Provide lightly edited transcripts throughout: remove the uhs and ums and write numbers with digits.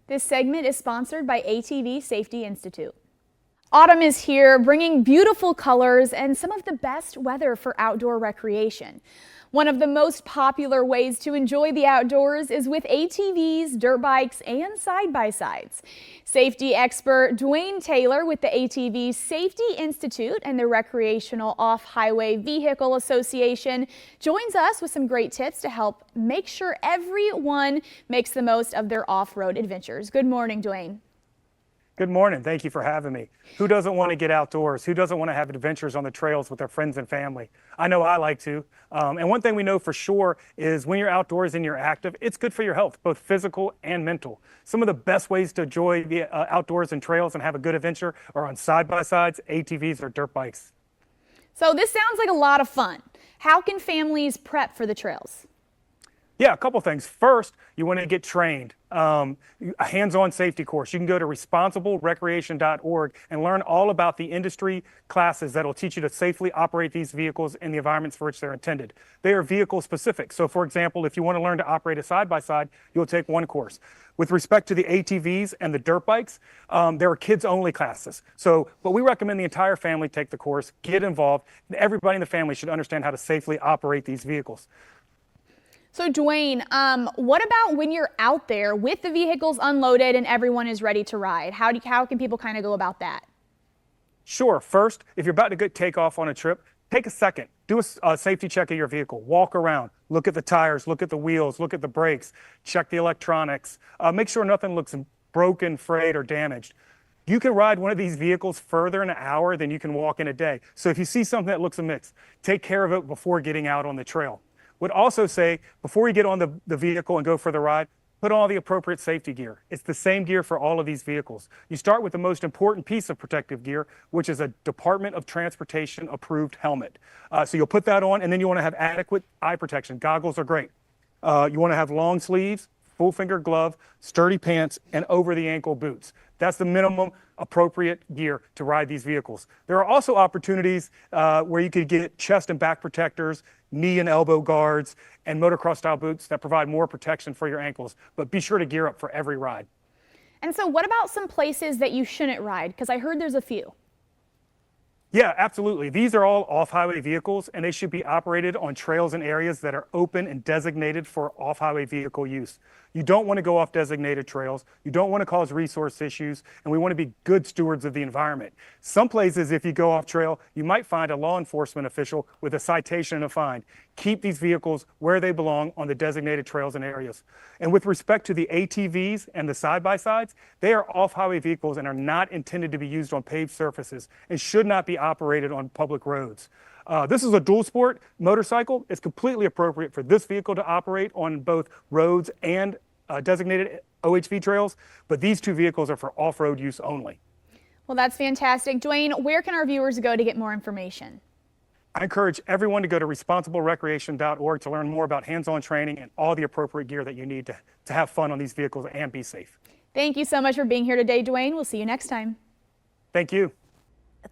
This segment is sponsored by ATV Safety Institute. Autumn is here, bringing beautiful colors and some of the best weather for outdoor recreation. One of the most popular ways to enjoy the outdoors is with ATVs, dirt bikes, and side-by-sides. Safety expert Dwayne Taylor with the ATV Safety Institute and the Recreational Off-Highway Vehicle Association joins us with some great tips to help make sure everyone makes the most of their off-road adventures. Good morning, Dwayne. Good morning. Thank you for having me. Who doesn't want to get outdoors? Who doesn't want to have adventures on the trails with their friends and family? I know I like to. And one thing we know for sure is when you're outdoors and you're active, it's good for your health, both physical and mental. Some of the best ways to enjoy the outdoors and trails and have a good adventure are on side-by-sides, ATVs, or dirt bikes. So this sounds like a lot of fun. How can families prep for the trails? Yeah, a couple things. First, you want to get trained. A hands-on safety course. You can go to responsiblerecreation.org and learn all about the industry classes that will teach you to safely operate these vehicles in the environments for which they're intended. They are vehicle specific. So for example, if you want to learn to operate a side-by-side, you'll take one course. With respect to the ATVs and the dirt bikes, there are kids-only classes. But we recommend the entire family take the course, get involved, and everybody in the family should understand how to safely operate these vehicles. So Dwayne, what about when you're out there with the vehicles unloaded and everyone is ready to ride? How can people kind of go about that? Sure. First, if you're about to take off on a trip, take a second. Do a safety check of your vehicle. Walk around. Look at the tires. Look at the wheels. Look at the brakes. Check the electronics. Make sure nothing looks broken, frayed, or damaged. You can ride one of these vehicles further in an hour than you can walk in a day. So if you see something that looks amiss, take care of it before getting out on the trail. Would also say, before you get on the vehicle and go for the ride, put on all the appropriate safety gear. It's the same gear for all of these vehicles. You start with the most important piece of protective gear, which is a Department of Transportation approved helmet. So you'll put that on, and then you want to have adequate eye protection. Goggles are great. You want to have long sleeves, full finger glove, sturdy pants, and over the ankle boots. That's the minimum appropriate gear to ride these vehicles. There are also opportunities where you could get chest and back protectors, knee and elbow guards, and motocross style boots that provide more protection for your ankles. But be sure to gear up for every ride. And so what about some places that you shouldn't ride? Because I heard there's a few. Yeah, absolutely. These are all off-highway vehicles, and they should be operated on trails and areas that are open and designated for off-highway vehicle use. You don't want to go off designated trails. You don't want to cause resource issues, and we want to be good stewards of the environment. Some places, if you go off trail, you might find a law enforcement official with a citation and a fine. Keep these vehicles where they belong on the designated trails and areas. And with respect to the ATVs and the side-by-sides, they are off-highway vehicles and are not intended to be used on paved surfaces and should not be operated on public roads. This is a dual sport motorcycle. It's completely appropriate for this vehicle to operate on both roads and designated OHV trails, but these two vehicles are for off-road use only. Well, that's fantastic. Dwayne, where can our viewers go to get more information? I encourage everyone to go to responsiblerecreation.org to learn more about hands-on training and all the appropriate gear that you need to have fun on these vehicles and be safe. Thank you so much for being here today, Dwayne. We'll see you next time. Thank you.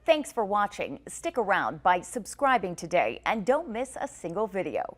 Thanks for watching. Stick around by subscribing today and don't miss a single video.